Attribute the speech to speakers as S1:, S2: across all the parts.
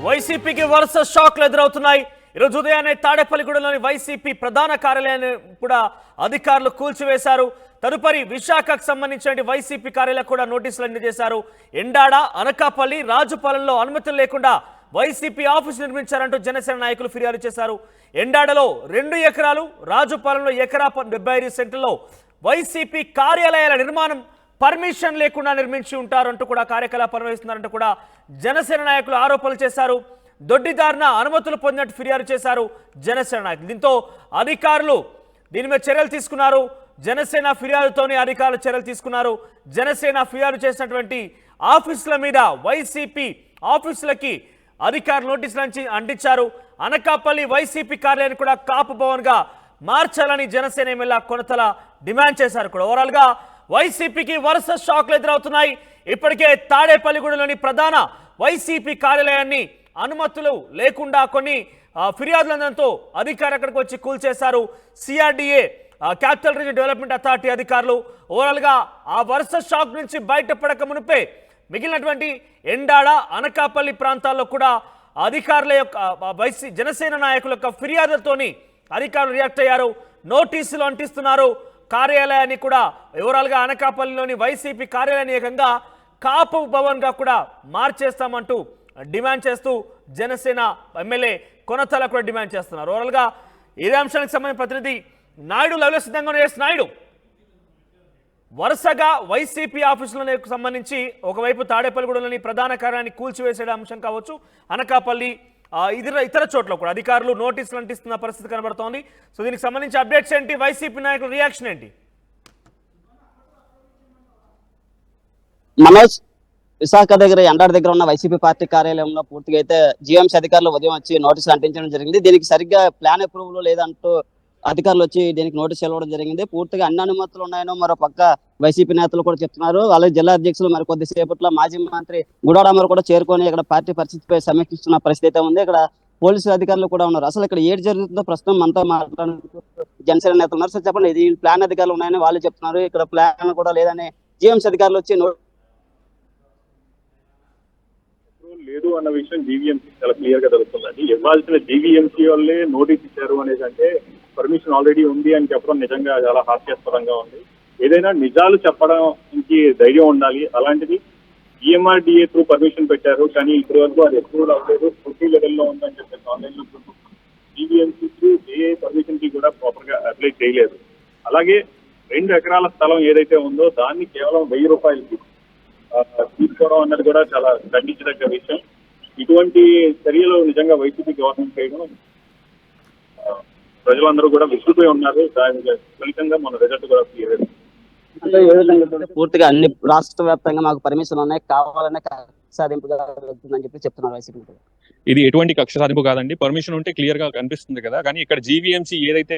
S1: వైసీపీకి వరుస షాక్లు ఎదురవుతున్నాయి. ఈరోజు ఉదయాన్నే తాడేపల్లిగూడలోని వైసీపీ ప్రధాన కార్యాలయాన్ని కూడా అధికారులు కూల్చివేశారు. తదుపరి విశాఖకు సంబంధించిన వైసీపీ కార్యాలయం కూడా నోటీసులు అందజేశారు. ఎండాడ, అనకాపల్లి, రాజుపాలెంలో అనుమతులు లేకుండా వైసీపీ ఆఫీసు నిర్మించారంటూ జనసేన నాయకులు ఫిర్యాదు చేశారు. ఎండాడలో 2 ఎకరాలు, రాజుపాలెంలో ఎకరా 75 సెంట్లలో వైసీపీ కార్యాలయాల నిర్మాణం పర్మిషన్ లేకుండా నిర్మించి ఉంటారంటూ కూడా కార్యకలాపాలు నిర్వహిస్తున్నారంటూ కూడా జనసేన నాయకులు ఆరోపణలు చేశారు. దొడ్డిదారిన అనుమతులు పొందినట్టు ఫిర్యాదు చేశారు జనసేన నాయకులు. దీంతో అధికారులు దీని మీద చర్యలు తీసుకున్నారు. జనసేన ఫిర్యాదుతోనే అధికారులు చర్యలు తీసుకున్నారు. జనసేన ఫిర్యాదు చేసినటువంటి ఆఫీసుల మీద వైసీపీ ఆఫీసులకి అధికారులు నోటీసులు అంటించారు. అనకాపల్లి వైసీపీ కార్యాలయాన్ని కూడా కాపు భవన్గా మార్చాలని జనసేన ఎమ్మెల్యే కొనతల డిమాండ్ చేశారు. కూడా ఓవరాల్గా వైసీపీకి వరుస షాక్లు ఎదురవుతున్నాయి. ఇప్పటికే తాడేపల్లిగూడలోని ప్రధాన వైసీపీ కార్యాలయాన్ని అనుమతులు లేకుండా కొన్ని ఫిర్యాదులందడంతో అధికారులు అక్కడికి వచ్చి కూల్చేశారు. CRDA capital region development authority అధికారులు ఓవరాల్గా ఆ వరుస షాక్ నుంచి బయటపడక మునిపే మిగిలినటువంటి ఎండాడ, అనకాపల్లి ప్రాంతాల్లో కూడా అధికారుల యొక్క జనసేన నాయకుల యొక్క ఫిర్యాదులతోని అధికారులు రియాక్ట్ అయ్యారు. నోటీసులు అంటిస్తున్నారు. కార్యాలయాన్ని కూడా ఓవరాల్గా అనకాపల్లిలోని వైసీపీ కార్యాలయాన్ని ఏకంగా కాపు భవన్గా కూడా మార్చేస్తామంటూ డిమాండ్ చేస్తూ జనసేన ఎమ్మెల్యే కొనతల కూడా డిమాండ్ చేస్తున్నారు. ఓవరాల్గా ఇదే అంశానికి సంబంధించిన ప్రతినిధి నాయుడు లైవ్లో సిద్ధంగా ఉన్న నాయుడు, వరుసగా వైసీపీ ఆఫీసులకు సంబంధించి ఒకవైపు తాడేపల్లిగూడలోని ప్రధాన కార్యాలయాన్ని కూల్చివేసే అంశం కావచ్చు, అనకాపల్లి ఇతర చోట్ల కూడా అధికారులు నోటీసులు అంటిస్తున్న పరిస్థితి కనబడుతోంది. సో దీనికి సంబంధించి అప్డేట్స్ ఏంటి, వైసీపీ నాయకుల రియాక్షన్ ఏంటి?
S2: మనోజ్, విశాఖ దగ్గర ఎండాడి దగ్గర ఉన్న వైసీపీ పార్టీ కార్యాలయంలో పూర్తిగా అయితే జీఎంసీ అధికారులు ఉదయం వచ్చి నోటీసులు అంటించడం జరిగింది. దీనికి సరిగ్గా ప్లాన్ అప్రూవల్ లేదంటూ అధికారులు వచ్చి దీనికి నోటీసు ఇవ్వడం జరిగింది. పూర్తిగా అన్ని అనుమతులు ఉన్నాయనో మరో పక్క వైసీపీ నేతలు కూడా చెప్తున్నారు. అలాగే జిల్లా అధ్యక్షులు మరి కొద్దిసేపట్లో మాజీ మంత్రి గుడారామర్ కూడా చేరుకొని ఇక్కడ పార్టీ పరిస్థితిపై సమీక్షిస్తున్న పరిస్థితి అయితే ఉంది. ఇక్కడ పోలీసు అధికారులు కూడా ఉన్నారు. అసలు ఇక్కడ ఏది జరుగుతుందో ప్రస్తుతం మనతో మాట్లాడుతూ జనసేన నేతలు ఉన్నారు. సార్ చెప్పండి, ఇది ప్లాన్ అధికారులు ఉన్నాయని వాళ్ళు చెప్తున్నారు, ఇక్కడ ప్లాన్ కూడా లేదని జీఎంసీ అధికారులు వచ్చి
S3: లేదు అన్న విషయం జీవీఎంసీ చాలా క్లియర్ గా తెలుస్తుందండి. ఇవ్వాల్సిన జీవీఎంసీ వాళ్ళే నోటీస్ ఇచ్చారు అనేది అంటే పర్మిషన్ ఆల్రెడీ ఉంది అని చెప్పడం నిజంగా చాలా హాస్యాస్పదంగా ఉంది. ఏదైనా నిజాలు చెప్పడానికి ధైర్యం ఉండాలి. అలాంటిది ఈఎంఆర్డీఏ త్రూ పర్మిషన్ పెట్టారు, కానీ ఇప్పటి వరకు అది అప్రూవల్ అవ్వలేదు, పూర్తి లెవెల్లో ఉందని చెప్పేసి ఆన్లైన్ లో జీవీఎంసీ త్రూ ఏ పర్మిషన్ కి కూడా ప్రాపర్ గా అప్లై చేయలేదు. అలాగే 2 ఎకరాల స్థలం ఏదైతే ఉందో దాన్ని కేవలం 1000 రూపాయలకి తీసుకోవడం అన్నది కూడా చాలా ఖండించదగ్గ విషయం. ఇటువంటి చర్యలు నిజంగా వైసీపీ గవర్నమెంట్ చేయడం ప్రజలందరూ కూడా విసిగిపోయి ఉన్నారు. దాని ఫలితంగా మన రిజల్ట్ కూడా క్లియర్.
S2: పూర్తిగా అన్ని రాష్ట్ర వ్యాప్తంగా మాకు పర్మిషన్ ఉన్నాయి, కావాలనే సాధింపుగా వెళ్తుందని చెప్పి చెప్తున్నారు వైసీపీ.
S4: ఇది ఎటువంటి కక్ష సాధింపు కాదండి. పర్మిషన్ ఉంటే క్లియర్ గా కనిపిస్తుంది కదా. కానీ ఇక్కడ జీవీఎంసీ ఏదైతే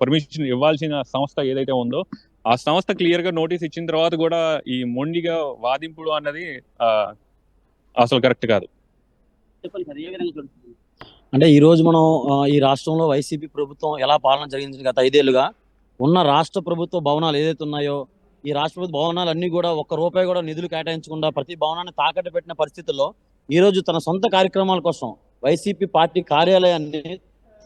S4: పర్మిషన్ ఇవ్వాల్సిన సంస్థ ఏదైతే ఉందో ఆ సంస్థ క్లియర్ గా నోటీస్ ఇచ్చిన తర్వాత కూడా ఈ మొండిగా వాదింపుడు అన్నది అసలు కరెక్ట్ కాదు.
S5: అంటే ఈ రోజు మనం ఈ రాష్ట్రంలో వైసీపీ ప్రభుత్వం ఎలా పాలన జరిగింది గత 5 ఏళ్లుగా ఉన్న రాష్ట్ర ప్రభుత్వ భవనాలు ఏదైతే ఉన్నాయో ఈ రాష్ట్ర ప్రభుత్వ భవనాలు అన్ని కూడా ₹1 కూడా నిధులు కేటాయించకుండా ప్రతి భవనాన్ని తాకట్టు పెట్టిన పరిస్థితుల్లో ఈ రోజు తన సొంత కార్యక్రమాల కోసం వైసీపీ పార్టీ కార్యాలయాన్ని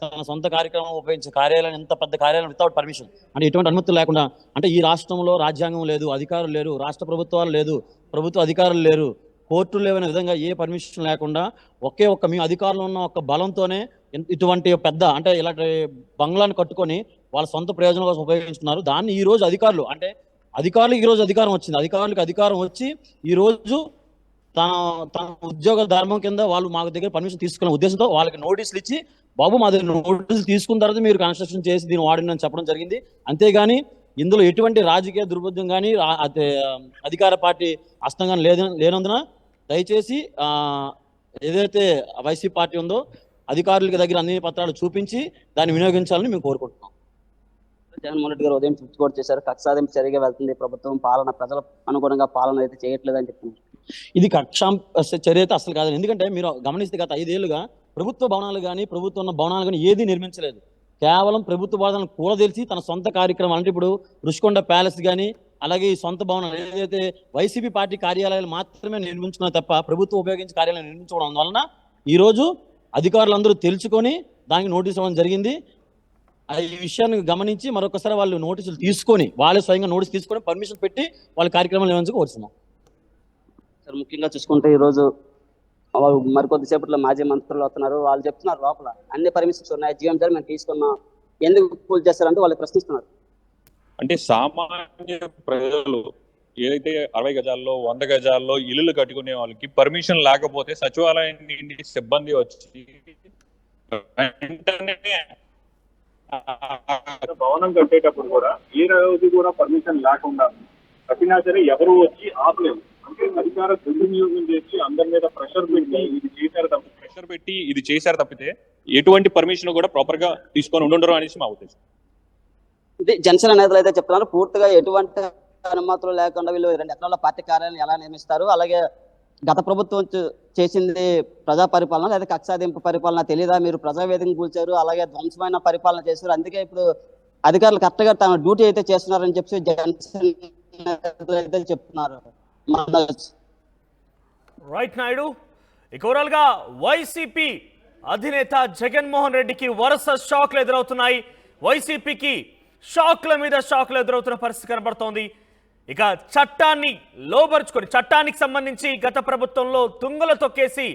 S5: తన సొంత కార్యక్రమం ఉపయోగించే కార్యాలయం, ఎంత పెద్ద కార్యాలయం వితౌట్ పర్మిషన్, అంటే ఎటువంటి అనుమతులు లేకుండా, అంటే ఈ రాష్ట్రంలో రాజ్యాంగం లేదు, అధికారులు లేరు, రాష్ట్ర ప్రభుత్వాలు లేదు, ప్రభుత్వ అధికారులు లేరు, కోర్టులు లేవనే విధంగా ఏ పర్మిషన్ లేకుండా ఒకే ఒక్క మీ అధికారులు ఉన్న ఒక బలంతోనే ఇటువంటి పెద్ద అంటే ఇలాంటి బంగ్లాన్ని కట్టుకొని వాళ్ళ సొంత ప్రయోజనం కోసం ఉపయోగించుకున్నారు. దాన్ని ఈ రోజు అధికారులు అంటే అధికారులకు ఈ రోజు అధికారం వచ్చింది. అధికారులకు అధికారం వచ్చి ఈ రోజు తన ఉద్యోగ ధర్మం కింద వాళ్ళు మా దగ్గర పర్మిషన్ తీసుకున్న ఉద్దేశంతో వాళ్ళకి నోటీసులు ఇచ్చి, బాబు మా దగ్గర నోటీసులు తీసుకున్న తర్వాత మీరు కన్స్ట్రక్షన్ చేసి దీన్ని వాడండి అని చెప్పడం జరిగింది. అంతేగాని ఇందులో ఎటువంటి రాజకీయ దుర్బుద్ధం కానీ అధికార పార్టీ హస్తం కానీ లేనందున దయచేసి ఏదైతే వైసీపీ పార్టీ ఉందో అధికారుల దగ్గర అన్ని పత్రాలు చూపించి దాన్ని వినియోగించాలని మేము కోరుకుంటున్నాం.
S2: జగన్మోహన్ రెడ్డి గారు ఉదయం కూడా చేశారు, కక్ష సాధింపు చర్యగా వెళ్తుంది ప్రభుత్వం, పాలన ప్రజల అనుగుణంగా పాలన అయితే చేయట్లేదని చెప్తున్నారు.
S5: ఇది కక్ష చర్య అయితే అసలు కాదు. ఎందుకంటే మీరు గమనిస్తే గత 5 ఏళ్లుగా ప్రభుత్వ భవనాలు కానీ ప్రభుత్వం ఉన్న భవనాలు కానీ ఏది నిర్మించలేదు. కేవలం ప్రభుత్వ భవనాలను కూడదెలిచి తన సొంత కార్యక్రమాలు అంటే ఇప్పుడు రుషికొండ ప్యాలెస్ కానీ అలాగే ఈ సొంత భవనాలు ఏదైతే వైసీపీ పార్టీ కార్యాలయాలు మాత్రమే నిర్మించుకున్నా తప్ప ప్రభుత్వం ఉపయోగించి కార్యాలయం నిర్మించడం వలన ఈరోజు అధికారులందరూ తెలుసుకొని దానికి నోటీస్ ఇవ్వడం జరిగింది. ఈ విషయాన్ని గమనించి మరొకసారి వాళ్ళు నోటీసులు తీసుకొని వాళ్ళే స్వయంగా నోటీస్ తీసుకొని పర్మిషన్ పెట్టి వాళ్ళ కార్యక్రమాలు నిర్వహించుకు కోరుతున్నాం.
S2: సార్ ముఖ్యంగా చూసుకుంటే ఈరోజు మరికొద్దిసేపట్లో మాజీ మంత్రులు వస్తున్నారు. వాళ్ళు చెప్తున్నారు లోపల అన్ని పర్మిషన్స్ ఉన్నాయి, జీఎంసీ మేము తీసుకున్నాం, ఎందుకు కూల్ చేస్తారంటే వాళ్ళు ప్రశ్నిస్తున్నారు.
S4: అంటే సామాన్య ప్రజలు ఏదైతే 60 గజాల్లో 100 గజాల్లో ఇల్లులు కట్టుకునే వాళ్ళకి పర్మిషన్ లేకపోతే సచివాలయం నుండి సిబ్బంది వచ్చి వెంటనే
S3: భవనం కట్టేటప్పుడు కూడా ఏ రోజు కూడా పర్మిషన్ లేకుండా కట్టినా సరే ఎవరు వచ్చి ఆపలేదు. అంటే అధికార దుర్వినియోగం చేసి అందరి మీద ప్రెషర్ పెట్టి
S4: ఇది చేశారు తప్పితే ఎటువంటి పర్మిషన్ కూడా ప్రాపర్ గా తీసుకొని ఉండరు అనేసి మా ఉద్దేశం.
S2: ఇది జనసేన నేతలు అయితే చెప్తున్నారు, పూర్తిగా ఎటువంటి అనుమతులు లేకుండా వీళ్ళు 2 ఎకరాల పార్టీ కార్యాలయం ఎలా నిర్మిస్తారు, అలాగే గత ప్రభుత్వం చేసింది ప్రజా పరిపాలన లేదా కక్షాదింపు పరిపాలన తెలియదా, మీరు ప్రజావేదిక కూల్చారు, అలాగే ధ్వంసమైన పరిపాలన చేశారు, అందుకే ఇప్పుడు అధికారులు కరెక్ట్ గా తమ డ్యూటీ అయితే చేస్తున్నారని చెప్పి జనసేన నేతలు అయితే చెప్తున్నారు.
S1: రైట్ నాయుడు, ఇక ఓవరాల్ గా వైసీపీ అధినేత జగన్మోహన్ రెడ్డికి వరుస షాక్లు ఎదురవుతున్నాయి. వైసీపీకి షాక్ల మీద షాక్లు ఎదురవుతున్న పరిస్థితి కనబడుతోంది. ఇక చట్టాన్ని లోబరుచుకొని చట్టానికి సంబంధించి గత ప్రభుత్వంలో తుంగలు తొక్కేసి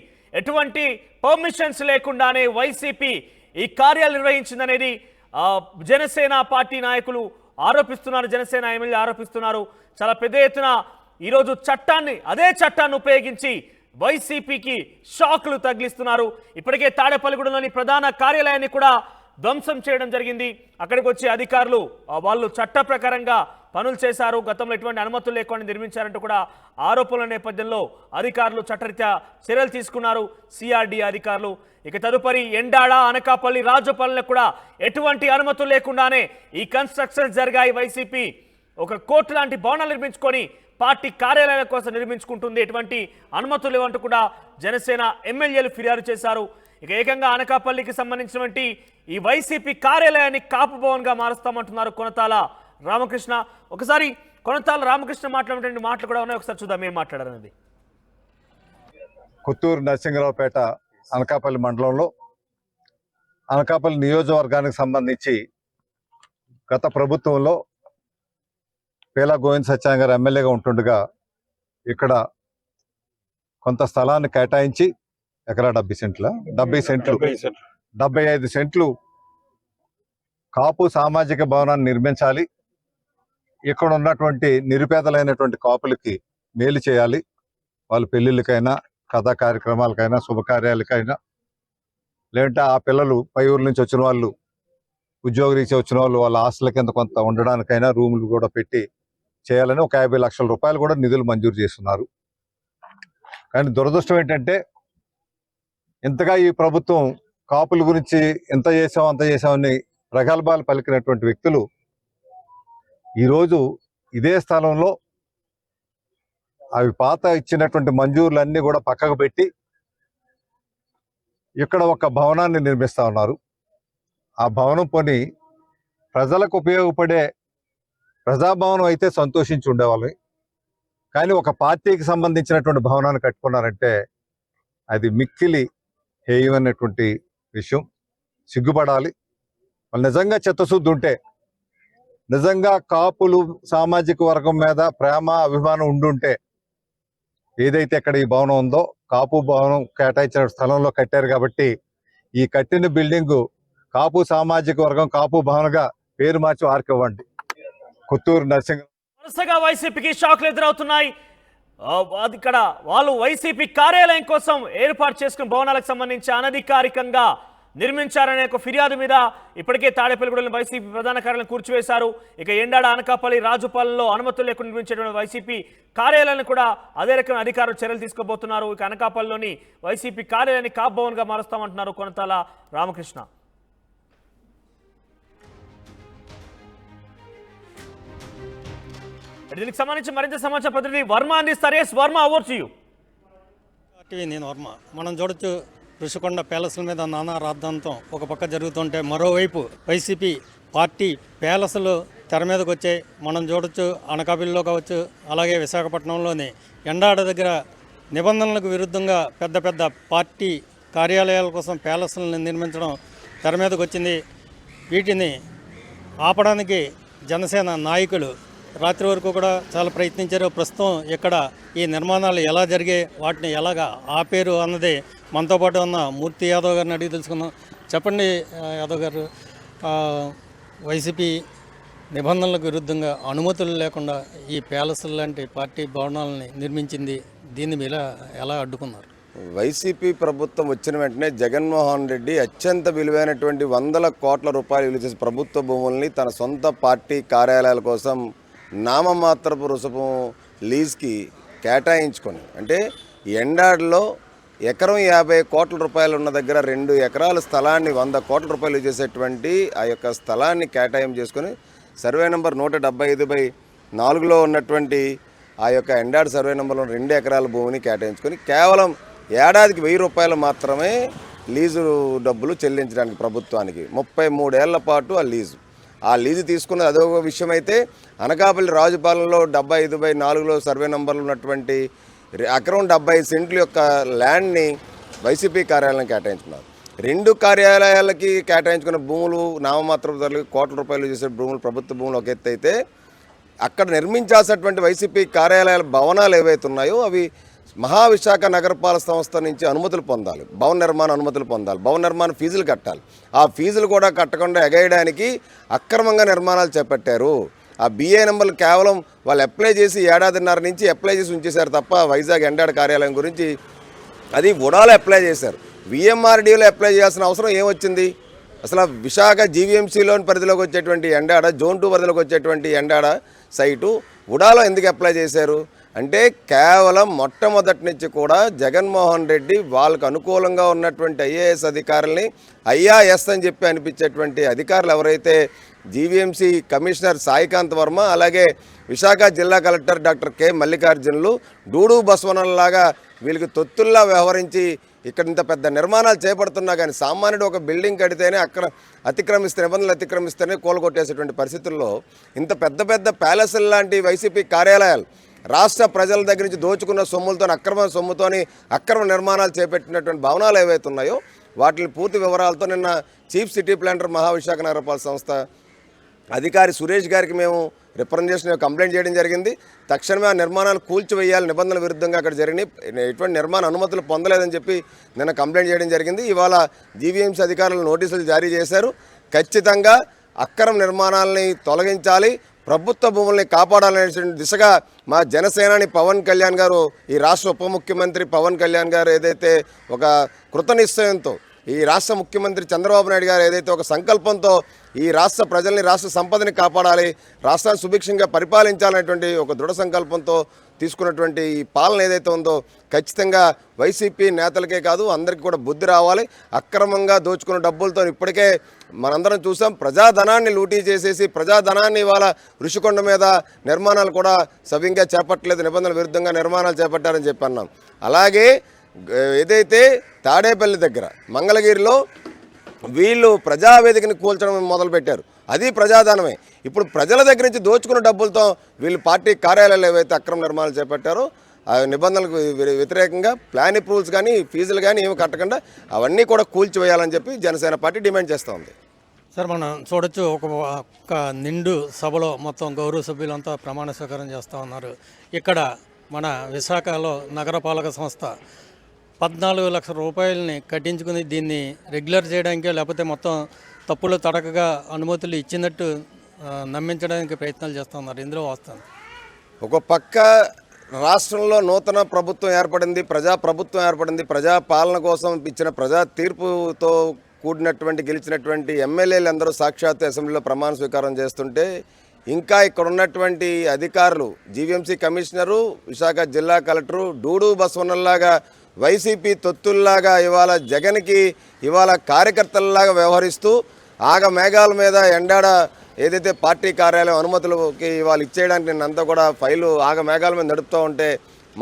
S1: ఎటువంటి పర్మిషన్స్ లేకుండానే వైసీపీ ఈ కార్యాలు నిర్వహించిందనేది జనసేన పార్టీ నాయకులు ఆరోపిస్తున్నారు, జనసేన ఎమ్మెల్యే ఆరోపిస్తున్నారు. చాలా పెద్ద ఎత్తున ఈరోజు అదే చట్టాన్ని ఉపయోగించి వైసీపీకి షాక్లు తగిలిస్తున్నారు. ఇప్పటికే తాడేపల్లిగూడెంలోని ప్రధాన కార్యాలయాన్ని కూడా ధ్వంసం చేయడం జరిగింది. అక్కడికి వచ్చి అధికారులు వాళ్ళు చట్ట ప్రకారంగా పనులు చేశారు, గతంలో ఎటువంటి అనుమతులు లేకుండా నిర్మించారంటూ కూడా ఆరోపణల నేపథ్యంలో అధికారులు చట్టరీత్యా చర్యలు తీసుకున్నారు సిఆర్డీ అధికారులు. ఇక తదుపరి ఎండాడ, అనకాపల్లి, రాజుపాలెంలో కూడా ఎటువంటి అనుమతులు లేకుండానే ఈ కన్స్ట్రక్షన్స్ జరిగాయి. వైసీపీ ఒక కోర్టు లాంటి భవనాలు నిర్మించుకొని పార్టీ కార్యాలయాల కోసం నిర్మించుకుంటుంది, ఎటువంటి అనుమతులు లేవంటూ కూడా జనసేన ఎమ్మెల్యేలు ఫిర్యాదు చేశారు. ఇక ఏకంగా అనకాపల్లికి సంబంధించినటువంటి ఈ వైసీపీ కార్యాలయాన్ని కాపు భవన్గా మారుస్తామంటున్నారు కొనతాల రామకృష్ణ. ఒకసారి కొనతాల రామకృష్ణ మాట్లాడినటువంటి మాటలు కూడా ఉన్నాయి, ఒకసారి చూద్దాం ఏం మాట్లాడారనేది.
S6: కొత్తూరు నరసింగరావుపేట అనకాపల్లి మండలంలో అనకాపల్లి నియోజకవర్గానికి సంబంధించి గత ప్రభుత్వంలో పేలా గోవింద్ సత్యనారాయణ గారు ఎమ్మెల్యేగా ఉంటుండగా ఇక్కడ కొంత స్థలాన్ని కేటాయించి ఎకరా 75 సెంట్లు కాపు సామాజిక భవనాన్ని నిర్మించాలి, ఇక్కడ ఉన్నటువంటి నిరుపేదలైనటువంటి కాపులకి మేలు చేయాలి, వాళ్ళ పెళ్లిళ్ళకైనా కథా కార్యక్రమాలకైనా శుభకార్యాలకైనా లేదంటే ఆ పిల్లలు పై ఊరు నుంచి వచ్చిన వాళ్ళు ఉద్యోగరీత్యా వచ్చిన వాళ్ళు వాళ్ళ ఆస్తుల కింద కొంత ఉండడానికైనా రూములు కూడా పెట్టి చేయాలని ఒక 50 లక్షల రూపాయలు కూడా నిధులు మంజూరు చేస్తున్నారు. కానీ దురదృష్టం ఏంటంటే ఇంతగా ఈ ప్రభుత్వం కాపుల గురించి ఎంత చేసాం అంత చేసామని ప్రగల్భాలు పలికినటువంటి వ్యక్తులు ఈరోజు ఇదే స్థలంలో అవి పాత ఇచ్చినటువంటి మంజూరులన్నీ కూడా పక్కకు పెట్టి ఇక్కడ ఒక భవనాన్ని నిర్మిస్తా ఉన్నారు. ఆ భవనం పోని ప్రజలకు ఉపయోగపడే ప్రజాభవనం అయితే సంతోషించి ఉండేవాళ్ళం, కానీ ఒక పార్టీకి సంబంధించినటువంటి భవనాన్ని కట్టుకున్నారంటే అది మిక్కిలి హేయమైనటువంటి విషయం. సిగ్గుపడాలి. వాళ్ళు నిజంగా చిత్తశుద్ధి ఉంటే, నిజంగా కాపులు సామాజిక వర్గం మీద ప్రేమ అభిమానం ఉండుంటే ఏదైతే ఇక్కడ ఈ భవనం ఉందో కాపు భవనం కేటాయించిన స్థలంలో కట్టారు కాబట్టి ఈ కట్టిన బిల్డింగు కాపు సామాజిక వర్గం కాపు భవన్గా పేరు మార్చి వారికి ఇవ్వండి. కొత్తూరు నరసింగ
S1: వరుసగా వైసీపీకి షాక్లు ఎదురవుతున్నాయి. ఇక్కడ వాళ్ళు వైసీపీ కార్యాలయం కోసం ఏర్పాటు చేసుకున్న భవనాలకు సంబంధించి అనధికారికంగా నిర్మించారనే ఒక ఫిర్యాదు మీద ఇప్పటికే తాడేపల్లిగూడెంలో వైసీపీ ప్రధాన కార్యాలయం కూర్చివేశారు. ఇక ఎండాడ, అనకాపల్లి, రాజుపాలెంలో అనుమతులు లేకుండా నిర్మించేటువంటి వైసీపీ కార్యాలయాన్ని కూడా అదే రకమైన అధికారులు చర్యలు తీసుకోబోతున్నారు. ఇక అనకాపల్లిలోని వైసీపీ కార్యాలయాన్ని కాప్ భవన్గా మారుస్తామంటున్నారు కొనతాల రామకృష్ణ. దీనికి సంబంధించి మరింత సమాచారం ప్రతినిధి వర్మ అందిస్తారు. S Varma, over to you.
S7: నేను వర్మ. మనం చూడొచ్చు ఋషికొండ ప్యాలెస్ల మీద నానా రాద్ధాంతం ఒక పక్క జరుగుతుంటే మరోవైపు వైసీపీ పార్టీ ప్యాలెస్లు తెర మీదకి వచ్చాయి. మనం చూడొచ్చు అనకాపల్లిలో కావచ్చు, అలాగే విశాఖపట్నంలోని ఎండాడ దగ్గర నిబంధనలకు విరుద్ధంగా పెద్ద పెద్ద పార్టీ కార్యాలయాల కోసం ప్యాలెస్లను నిర్మించడం తెర మీదకు వచ్చింది. వీటిని ఆపడానికి జనసేన నాయకులు రాత్రి వరకు కూడా చాలా ప్రయత్నించారు. ప్రస్తుతం ఇక్కడ ఈ నిర్మాణాలు ఎలా జరిగాయి, వాటిని ఎలాగా ఆపేరు అన్నది మనతో పాటు ఉన్న మూర్తి యాదవ్ గారిని అడిగి తెలుసుకుందాం. చెప్పండి యాదవ్ గారు, వైసీపీ నిబంధనలకు విరుద్ధంగా అనుమతులు లేకుండా ఈ ప్యాలెస్ లాంటి పార్టీ భవనాలని నిర్మించింది. దీన్ని మీరు ఎలా అడ్డుకున్నారు?
S8: వైసీపీ ప్రభుత్వం వచ్చిన వెంటనే జగన్మోహన్ రెడ్డి అత్యంత విలువైనటువంటి వందల కోట్ల రూపాయలు విలువ చేసే ప్రభుత్వ భూముల్ని తన సొంత పార్టీ కార్యాలయాల కోసం నామమాత్రపు రుసుము లీజ్కి కేటాయించుకొని, అంటే ఎండాడిలో ఎకరం 50 కోట్ల రూపాయలు ఉన్న దగ్గర 2 ఎకరాల స్థలాన్ని 100 కోట్ల రూపాయలు చేసేటువంటి ఆ యొక్క స్థలాన్ని కేటాయింపు చేసుకొని సర్వే నెంబర్ 175/4లో ఉన్నటువంటి ఆ యొక్క ఎండాడ్ సర్వే నెంబర్లో 2 ఎకరాల భూమిని కేటాయించుకొని కేవలం ఏడాదికి 1000 రూపాయలు మాత్రమే లీజు డబ్బులు చెల్లించడానికి ప్రభుత్వానికి 33 ఏళ్ల పాటు ఆ లీజు తీసుకున్నది అదొక విషయం అయితే, అనకాపల్లి రాజుపాలెంలో 75/4లో సర్వే నెంబర్లు ఉన్నటువంటి ఎకరం 75 సెంట్ల యొక్క ల్యాండ్ని వైసీపీ కార్యాలయానికి కేటాయించుకున్నారు. 2 కార్యాలయాలకి కేటాయించుకున్న భూములు నామమాత్ర ధరలు కోట్ల రూపాయలు చేసే భూములు, ప్రభుత్వ భూములు ఒక ఎత్తు అయితే, అక్కడ నిర్మించాల్సినటువంటి వైసీపీ కార్యాలయాల భవనాలు ఏవైతే ఉన్నాయో అవి మహావిశాఖ నగరపాలక సంస్థ నుంచి అనుమతులు పొందాలి, భవన నిర్మాణ అనుమతులు పొందాలి, భవన నిర్మాణ ఫీజులు కట్టాలి. ఆ ఫీజులు కూడా కట్టకుండా ఎగేయడానికి అక్రమంగా నిర్మాణాలు చేపట్టారు. ఆ బిఏ నెంబర్లు కేవలం వాళ్ళు అప్లై చేసి 1.5 ఏళ్ల నుంచి అప్లై చేసి ఉంచేశారు తప్ప వైజాగ్ ఎండాడ్ కార్యాలయం గురించి అది ఉడాలో అప్లై చేశారు. విఎంఆర్డీలో అప్లై చేయాల్సిన అవసరం ఏమొచ్చింది? అసలు విశాఖ జీవీఎంసీలోని పరిధిలోకి వచ్చేటువంటి ఎండాడ, జోన్ 2 పరిధిలోకి వచ్చేటువంటి ఎండాడ సైటు ఉడాలో ఎందుకు అప్లై చేశారు అంటే, కేవలం మొట్టమొదటి నుంచి కూడా జగన్మోహన్ రెడ్డి వాళ్ళకు అనుకూలంగా ఉన్నటువంటి ఐఏఎస్ అధికారుల్ని ఐఆర్ఎస్ అని చెప్పి అనిపించేటువంటి అధికారులు ఎవరైతే జీవీఎంసీ కమిషనర్ సాయికాంత్ వర్మ, అలాగే విశాఖ జిల్లా కలెక్టర్ డాక్టర్ కె మల్లికార్జునులు డూడు బసవనలాగా వీళ్ళకి తొత్తుల్లా వ్యవహరించి ఇక్కడ ఇంత పెద్ద నిర్మాణాలు చేపడుతున్నా కానీ సామాన్యుడు ఒక బిల్డింగ్ కడితేనే అక్కడ నిబంధనలు అతిక్రమిస్తేనే కూలగొట్టేసేటువంటి పరిస్థితుల్లో ఇంత పెద్ద పెద్ద ప్యాలెస్ల లాంటి వైసీపీ కార్యాలయాలు రాష్ట్ర ప్రజల దగ్గర నుంచి దోచుకున్న సొమ్ములతో అక్రమ నిర్మాణాలు చేపట్టినటువంటి భవనాలు ఏవైతే ఉన్నాయో వాటిని పూర్తి వివరాలతో నిన్న చీఫ్ సిటీ ప్లానర్ మహావిశాఖ నగరపాలక సంస్థ అధికారి సురేష్ గారికి మేము రిప్రజెంటేషన్ కంప్లైంట్ చేయడం జరిగింది. తక్షణమే ఆ నిర్మాణాలు కూల్చివేయాలి, నిబంధనల విరుద్ధంగా అక్కడ జరిగినాయి, ఎటువంటి నిర్మాణ అనుమతులు పొందలేదని చెప్పి నిన్న కంప్లైంట్ చేయడం జరిగింది. ఇవాళ జీవీఎంసీ అధికారులు నోటీసులు జారీ చేశారు. ఖచ్చితంగా అక్రమ నిర్మాణాలని తొలగించాలి, ప్రభుత్వ భూముల్ని కాపాడాలనే దిశగా మా జనసేనాని పవన్ కళ్యాణ్ గారు, ఈ రాష్ట్ర ఉప ముఖ్యమంత్రి పవన్ కళ్యాణ్ గారు ఏదైతే ఒక కృతనిశ్చయంతో, ఈ రాష్ట్ర ముఖ్యమంత్రి చంద్రబాబు నాయుడు గారు ఏదైతే ఒక సంకల్పంతో ఈ రాష్ట్ర ప్రజల్ని, రాష్ట్ర సంపదని కాపాడాలి, రాష్ట్రాన్ని సుభిక్షంగా పరిపాలించాలనేటువంటి ఒక దృఢ సంకల్పంతో తీసుకున్నటువంటి ఈ పాలన ఏదైతే ఉందో ఖచ్చితంగా వైసీపీ నేతలకే కాదు అందరికీ కూడా బుద్ధి రావాలి. అక్రమంగా దోచుకున్న డబ్బులతో ఇప్పటికే మనందరం చూసాం, ప్రజాధనాన్ని లూటీ చేసేసి ప్రజాధనాన్ని ఇవాళ ఋషికొండ మీద నిర్మాణాలు కూడా సవ్యంగా చేపట్టలేదు, నిబంధనల విరుద్ధంగా నిర్మాణాలు చేపట్టారని చెప్పి అన్నాం. అలాగే ఏదైతే తాడేపల్లి దగ్గర మంగళగిరిలో వీళ్ళు ప్రజావేదికని కూల్చడం మొదలుపెట్టారు, అది ప్రజాధనమే. ఇప్పుడు ప్రజల దగ్గర నుంచి దోచుకున్న డబ్బులతో వీళ్ళు పార్టీ కార్యాలయాలు ఏవైతే అక్రమ నిర్మాణాలు చేపట్టారో ఆ నిబంధనలకు వ్యతిరేకంగా ప్లాన్ అప్రూవల్స్ కానీ ఫీజులు కానీ ఏమి కట్టకుండా అవన్నీ కూడా కూల్చివేయాలని చెప్పి జనసేన పార్టీ డిమాండ్ చేస్తూ ఉంది.
S7: సార్, మనం చూడొచ్చు ఒక నిండు సభలో మొత్తం గౌరవ సభ్యులంతా ప్రమాణ స్వీకారం చేస్తూ ఉన్నారు. ఇక్కడ మన విశాఖలో నగరపాలక సంస్థ 14 లక్షల రూపాయలని కట్టించుకుని దీన్ని రెగ్యులర్ చేయడానికే, లేకపోతే మొత్తం తప్పులు తడకగా అనుమతులు ఇచ్చినట్టు నమ్మించడానికి ప్రయత్నాలు చేస్తూ ఉన్నారు. ఇందులో వస్తుంది
S8: ఒక పక్క రాష్ట్రంలో నూతన ప్రభుత్వం ఏర్పడింది, ప్రజాప్రభుత్వం ఏర్పడింది, ప్రజా పాలన కోసం ఇచ్చిన ప్రజా తీర్పుతో గెలిచినటువంటి ఎమ్మెల్యేలు అందరూ సాక్షాత్తు అసెంబ్లీలో ప్రమాణ స్వీకారం చేస్తుంటే, ఇంకా ఇక్కడ ఉన్నటువంటి అధికారులు జీవీఎంసీ కమిషనరు, విశాఖ జిల్లా కలెక్టరు డూడు బసవన్నలాగా వైసీపీ తొత్తుల్లాగా ఇవాళ జగన్కి ఇవాళ కార్యకర్తల్లాగా వ్యవహరిస్తూ మేఘాల మీద ఎండాడ ఏదైతే పార్టీ కార్యాలయం అనుమతులకి ఇవాళ ఇచ్చేయడానికి నిన్నంతా కూడా ఫైలు మేఘాల మీద నడుపుతూ ఉంటే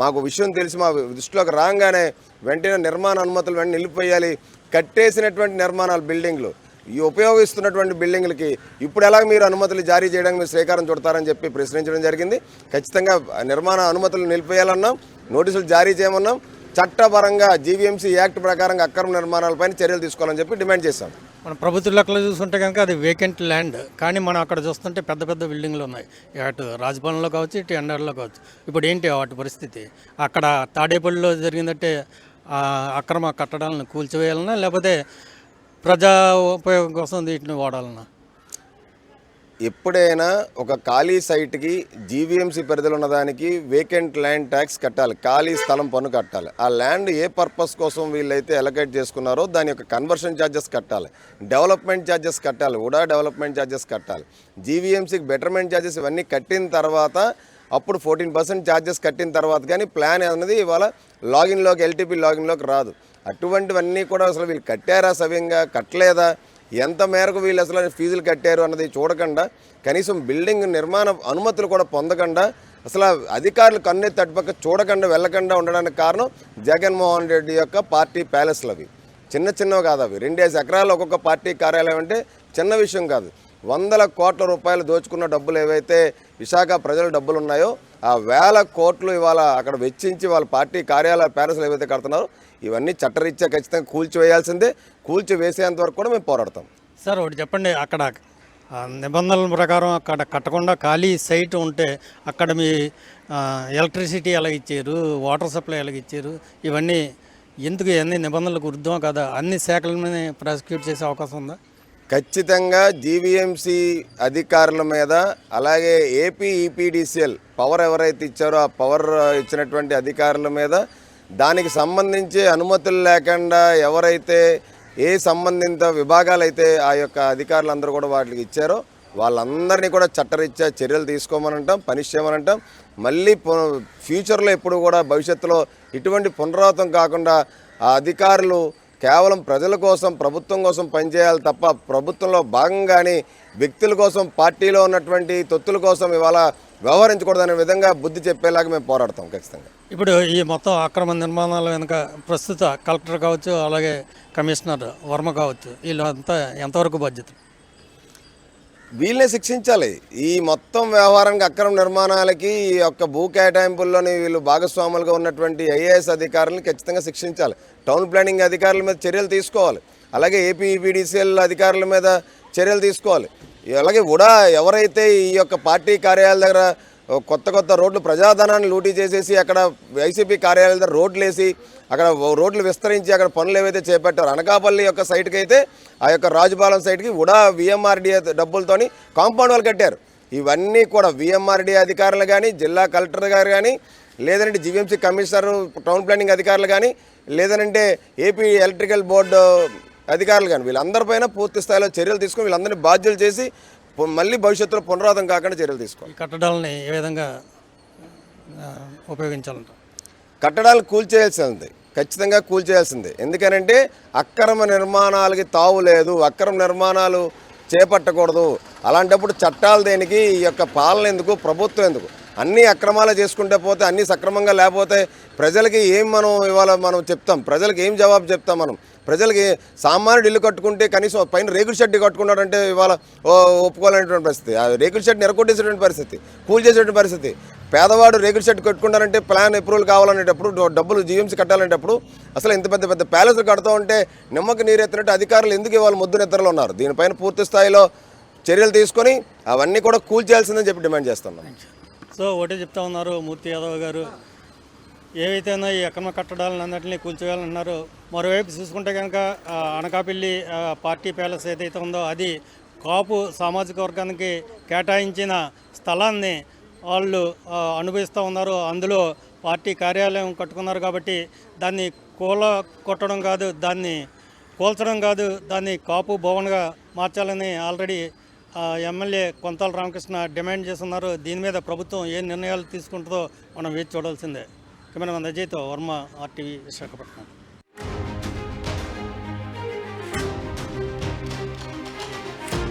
S8: మాకు విషయం తెలిసి మా దృష్టిలోకి రాగానే వెంటనే నిర్మాణ అనుమతులు వెంటనే నిలిపివేయాలి. కట్టేసినటువంటి నిర్మాణాలు బిల్డింగ్లు, ఈ ఉపయోగిస్తున్నటువంటి బిల్డింగ్లకి ఇప్పుడు ఎలా మీరు అనుమతులు జారీ చేయడానికి మీరు శ్రీకారం చుడతారని చెప్పి ప్రశ్నించడం జరిగింది. ఖచ్చితంగా నిర్మాణ అనుమతులు నిలిపేయాలన్నాం, నోటీసులు జారీ చేయమన్నాం. చట్టపరంగా జీవీఎంసీ యాక్ట్ ప్రకారంగా అక్రమ నిర్మాణాలపైన చర్యలు తీసుకోవాలని చెప్పి డిమాండ్ చేశాం.
S7: మన ప్రభుత్వ లెక్కలు చూస్తుంటే కనుక అది వేకెంట్ ల్యాండ్, కానీ మనం అక్కడ చూస్తుంటే పెద్ద పెద్ద బిల్డింగ్లు ఉన్నాయి, అటు రాజభవన్లో కావచ్చు, ఇటు ఎన్ఆర్లో కావచ్చు. ఇప్పుడు ఏంటి వాటి పరిస్థితి? అక్కడ తాడేపల్లిలో జరిగిందంటే అక్రమ కట్టడాలను కూల్చివేయాలన్నా, లేకపోతే ప్రజా ఉపయోగం కోసం వీటిని వాడాలన్నా?
S8: ఎప్పుడైనా ఒక ఖాళీ సైట్కి జీవీఎంసీ పరిధిలో ఉన్నదానికి వేకెంట్ ల్యాండ్ ట్యాక్స్ కట్టాలి, ఖాళీ స్థలం పన్ను కట్టాలి. ఆ ల్యాండ్ ఏ పర్పస్ కోసం వీళ్ళైతే అలొకేట్ చేసుకున్నారో దాని యొక్క కన్వర్షన్ ఛార్జెస్ కట్టాలి, డెవలప్మెంట్ ఛార్జెస్ కట్టాలి, ఉడా డెవలప్మెంట్ ఛార్జెస్ కట్టాలి, జీవీఎంసీకి బెటర్మెంట్ ఛార్జెస్ ఇవన్నీ కట్టిన తర్వాత అప్పుడు 14% ఛార్జెస్ కట్టిన తర్వాత కానీ ప్లాన్ అనేది ఇవాళ లాగిన్లోకి ఎల్టీపీ లాగిన్లోకి రాదు. అటువంటివన్నీ కూడా అసలు వీళ్ళు కట్టారా, సవ్యంగా కట్టలేదా, ఎంత మేరకు వీళ్ళు అసలు ఫీజులు కట్టారు అన్నది చూడకుండా, కనీసం బిల్డింగ్ నిర్మాణ అనుమతులు కూడా పొందకుండా, అసలు అధికారులు కన్నెత్తి అటుపక్క చూడకుండా వెళ్ళకుండా ఉండడానికి కారణం జగన్మోహన్ రెడ్డి యొక్క పార్టీ ప్యాలెస్లు. అవి చిన్న చిన్నవి కాదు, అవి 2 ఎకరాలు ఒక్కొక్క పార్టీ కార్యాలయం అంటే చిన్న విషయం కాదు. 100 కోట్ల రూపాయలు దోచుకున్న డబ్బులు ఏవైతే విశాఖ ప్రజల డబ్బులు ఉన్నాయో ఆ 1000 కోట్లు ఇవాళ అక్కడ వెచ్చించి వాళ్ళ పార్టీ కార్యాలయ ప్యాలెస్లు ఏవైతే కడుతున్నారో ఇవన్నీ చట్టరీత్యా ఖచ్చితంగా కూల్చివేయాల్సిందే. కూల్చివేసేంత వరకు కూడా మేము పోరాడతాం.
S7: సార్ ఒకటి చెప్పండి, అక్కడ నిబంధనల ప్రకారం అక్కడ కట్టకుండా ఖాళీ సైట్ ఉంటే అక్కడ మీ ఎలక్ట్రిసిటీ ఎలా ఇచ్చారు, వాటర్ సప్లై ఎలా ఇచ్చారు, ఇవన్నీ ఎందుకు, అన్ని నిబంధనలకు వృద్ధం కదా? అన్ని శాఖల మీద ప్రాసిక్యూట్ చేసే అవకాశం ఉందా?
S8: ఖచ్చితంగా జీవీఎంసీ అధికారుల మీద, అలాగే ఏపీ ఈపీడీసీఎల్ పవర్ ఎవరైతే ఇచ్చారో ఆ పవర్ ఇచ్చినటువంటి అధికారుల మీద, దానికి సంబంధించి అనుమతులు లేకుండా ఎవరైతే ఏ సంబంధిత విభాగాలు అయితే ఆ యొక్క అధికారులందరూ కూడా వాటికి ఇచ్చారో వాళ్ళందరినీ కూడా చట్టరీత్యా చర్యలు తీసుకోమనంటాం, పనిష్ చేయమనంటాం. మళ్ళీ ఫ్యూచర్లో ఎప్పుడు కూడా భవిష్యత్తులో ఇటువంటి పునరావృతం కాకుండా ఆ అధికారులు కేవలం ప్రజల కోసం, ప్రభుత్వం కోసం పనిచేయాలి తప్ప ప్రభుత్వంలో భాగంగానే వ్యక్తుల కోసం, పార్టీలో ఉన్నటువంటి తొత్తుల కోసం ఇవాళ వ్యవహరించకూడదనే విధంగా బుద్ధి చెప్పేలాగా మేము పోరాడతాం ఖచ్చితంగా.
S7: ఇప్పుడు ఈ మొత్తం అక్రమ నిర్మాణాల వెనుక ప్రస్తుత కలెక్టర్ కావచ్చు, అలాగే కమిషనర్ వర్మ కావచ్చు, వీళ్ళంతా ఎంతవరకు బాధ్యత?
S8: వీళ్ళనే శిక్షించాలి. ఈ మొత్తం వ్యవహారానికి, అక్రమ నిర్మాణాలకి, ఈ యొక్క భూ కేటాయింపుల్లోని వీళ్ళు భాగస్వాములుగా ఉన్నటువంటి ఐఏఎస్ అధికారులను ఖచ్చితంగా శిక్షించాలి. టౌన్ ప్లానింగ్ అధికారుల మీద చర్యలు తీసుకోవాలి, అలాగే ఏపీ ఈపీడీసీఎల్ అధికారుల మీద చర్యలు తీసుకోవాలి. అలాగే కూడా ఎవరైతే ఈ యొక్క పార్టీ కార్యాలయాల దగ్గర కొత్త రోడ్లు, ప్రజాధనాన్ని లూటీ చేసేసి అక్కడ వైసీపీ కార్యాలయాల దగ్గర రోడ్లు వేసి అక్కడ రోడ్లు విస్తరించి అక్కడ పనులు ఏవైతే చేపట్టారో, అనకాపల్లి యొక్క సైట్కి అయితే ఆ యొక్క రాజుపాలెం సైట్కి కూడా విఎంఆర్డీఏ డబ్బులతోని కాంపౌండ్ వాళ్ళు కట్టారు. ఇవన్నీ కూడా విఎంఆర్డీఏ అధికారులు కానీ, జిల్లా కలెక్టర్ గారు కానీ, లేదంటే జీవీఎంసీ కమిషనర్, టౌన్ ప్లానింగ్ అధికారులు కానీ, లేదంటే ఏపీ ఎలక్ట్రికల్ బోర్డు అధికారులు కానీ, వీళ్ళందరిపైన పూర్తి స్థాయిలో చర్యలు తీసుకుని వీళ్ళందరినీ బాధ్యులు చేసి మళ్ళీ భవిష్యత్తులో పునరావృతం కాకుండా చర్యలు తీసుకోవాలి.
S7: కట్టడాలని ఏ విధంగా ఉపయోగించాలంట?
S8: కట్టడాలు కూల్చేయాల్సిందే, ఖచ్చితంగా కూల్చేయాల్సిందే. ఎందుకనంటే అక్రమ నిర్మాణాలకి తావు లేదు, అక్రమ నిర్మాణాలు చేపట్టకూడదు. అలాంటప్పుడు చట్టాలు దేనికి, ఈ యొక్క పాలన ఎందుకు, ప్రభుత్వం ఎందుకు? అన్నీ అక్రమాలు చేసుకుంటే పోతే, అన్నీ సక్రమంగా లేకపోతే ప్రజలకి ఏం మనం చెప్తాం? ప్రజలకు ఏం జవాబు చెప్తాం మనం? ప్రజలకి సామాన్యుడు ఇల్లు కట్టుకుంటే కనీసం పైన రేకుల షెడ్ కట్టుకున్నాడంటే ఇవాళ ఒప్పుకోలేనటువంటి పరిస్థితి, ఆ రేకుల షెడ్ నిరకొట్టేసేటువంటి పరిస్థితి, కూల్ చేసేటువంటి పరిస్థితి. పేదవాడు రేకుల షెడ్ కట్టుకుంటారంటే ప్లాన్ అప్రూవల్ కావాలనేటప్పుడు, డబ్బులు జీవీఎంసీ కట్టాలనేటప్పుడు అసలు ఇంత పెద్ద పెద్ద ప్యాలెస్లు కడుతూ ఉంటే నిమ్మకి నీరెత్తినట్టు అధికారులు ఎందుకు ఇవాళ ముద్దు నిద్రలో ఉన్నారు? దీనిపైన పూర్తి స్థాయిలో చర్యలు తీసుకొని అవన్నీ కూడా కూల్ చేయాల్సిందని చెప్పి డిమాండ్ చేస్తున్నాం.
S7: సో ఒకటే చెప్తా ఉన్నారు మూర్తి యాదవ్ గారు, ఏవైతే ఈ అక్రమ కట్టడాలను అన్నింటినీ కూల్చేయాలన్నారు. మరోవైపు చూసుకుంటే కనుక అనకాపల్లి పార్టీ ప్యాలెస్ ఏదైతే ఉందో అది కాపు సామాజిక వర్గానికి కేటాయించిన స్థలాన్ని వాళ్ళు అనుభవిస్తూ ఉన్నారు. అందులో పార్టీ కార్యాలయం కట్టుకున్నారు కాబట్టి దాన్ని కొట్టడం కాదు, దాన్ని కూల్చడం కాదు, దాన్ని కాపు భవన్గా మార్చాలని already MLA Kontala Ramakrishna demand చేస్తున్నారు. దీని మీద ప్రభుత్వం ఏ నిర్ణయాలు తీసుకుంటుందో మనం వేచి చూడాల్సిందే. కెమెరామెన్ అజయ్తో వర్మ, RTV, విశాఖపట్నం.